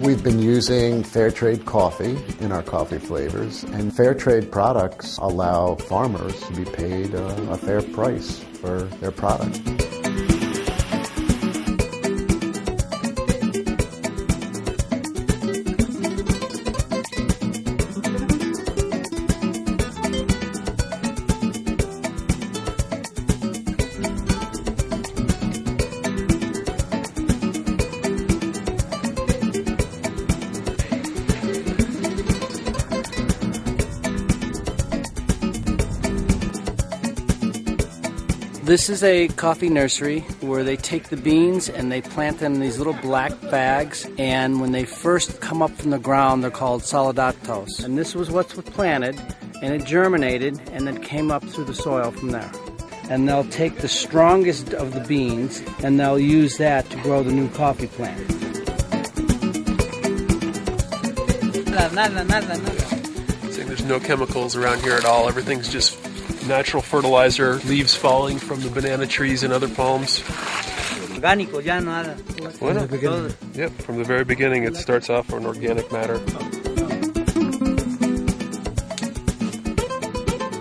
We've been using fair trade coffee in our coffee flavors, and fair trade products allow farmers to be paid a fair price for their product. This is a coffee nursery where they take the beans and they plant them in these little black bags, and when they first come up from the ground they're called solidatos. And this was what was planted, and it germinated and then came up through the soil from there. And they'll take the strongest of the beans and they'll use that to grow the new coffee plant. Saying there's no chemicals around here at all. Everything's just natural fertilizer, leaves falling from the banana trees and other palms. Orgánico, ya nada. Bueno. Yep, from the very beginning it starts off on organic matter.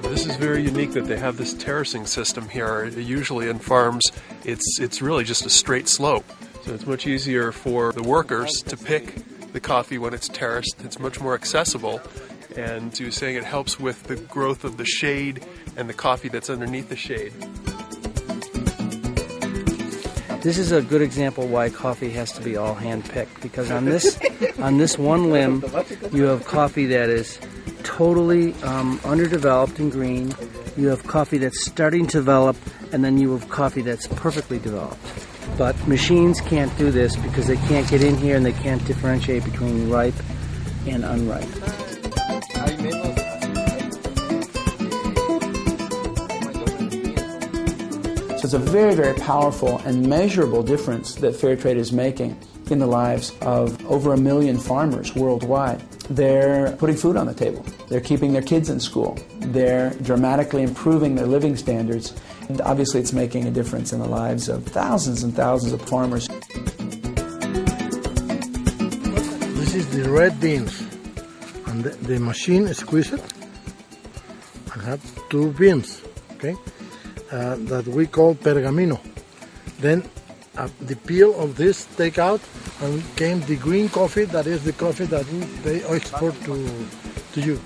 This is very unique that they have this terracing system here. Usually in farms it's really just a straight slope. So it's much easier for the workers to pick the coffee when it's terraced. It's much more accessible. And he was saying it helps with the growth of the shade and the coffee that's underneath the shade. This is a good example why coffee has to be all hand-picked, because on this one limb you have coffee that is totally underdeveloped and green, you have coffee that's starting to develop, and then you have coffee that's perfectly developed. But machines can't do this because they can't get in here and they can't differentiate between ripe and unripe. So it's a very, very powerful and measurable difference that fair trade is making in the lives of over 1 million farmers worldwide. They're putting food on the table. They're keeping their kids in school. They're dramatically improving their living standards. And obviously it's making a difference in the lives of thousands and thousands of farmers. This is the red beans. And the machine squeezes it and have 2 beans, okay? That we call pergamino. Then the peel of this take out and came the green coffee, that is the coffee that they export to you.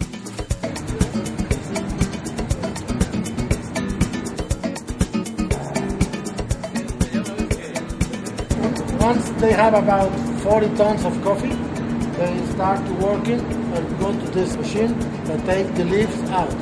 Once they have about 40 tons of coffee, they start to working and go to this machine and take the leaves out.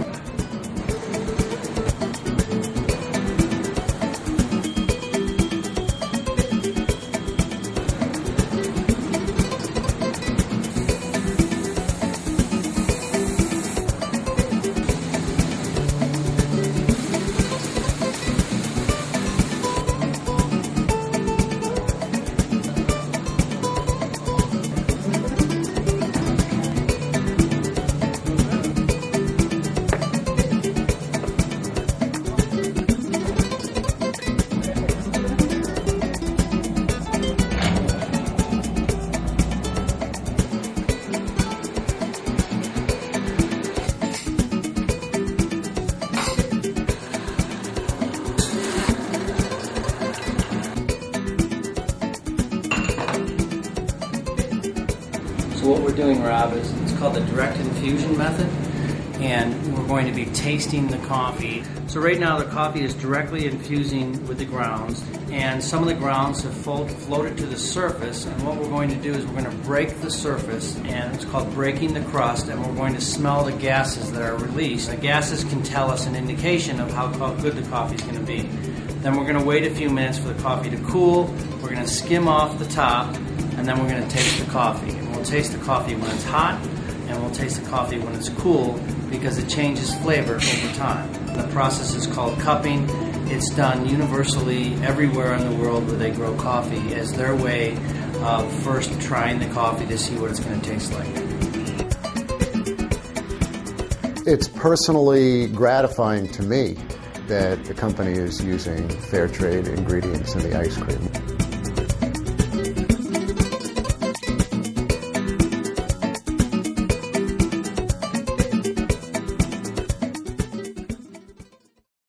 So what we're doing, Rob, is it's called the direct infusion method, and we're going to be tasting the coffee. So right now the coffee is directly infusing with the grounds, and some of the grounds have floated to the surface, and what we're going to do is we're going to break the surface, and it's called breaking the crust, and we're going to smell the gases that are released. The gases can tell us an indication of how good the coffee is going to be. Then we're going to wait a few minutes for the coffee to cool, we're going to skim off the top, and then we're going to taste the coffee. And we'll taste the coffee when it's hot, and we'll taste the coffee when it's cool, because it changes flavor over time. The process is called cupping. It's done universally everywhere in the world where they grow coffee as their way of first trying the coffee to see what it's going to taste like. It's personally gratifying to me that the company is using fair trade ingredients in the ice cream.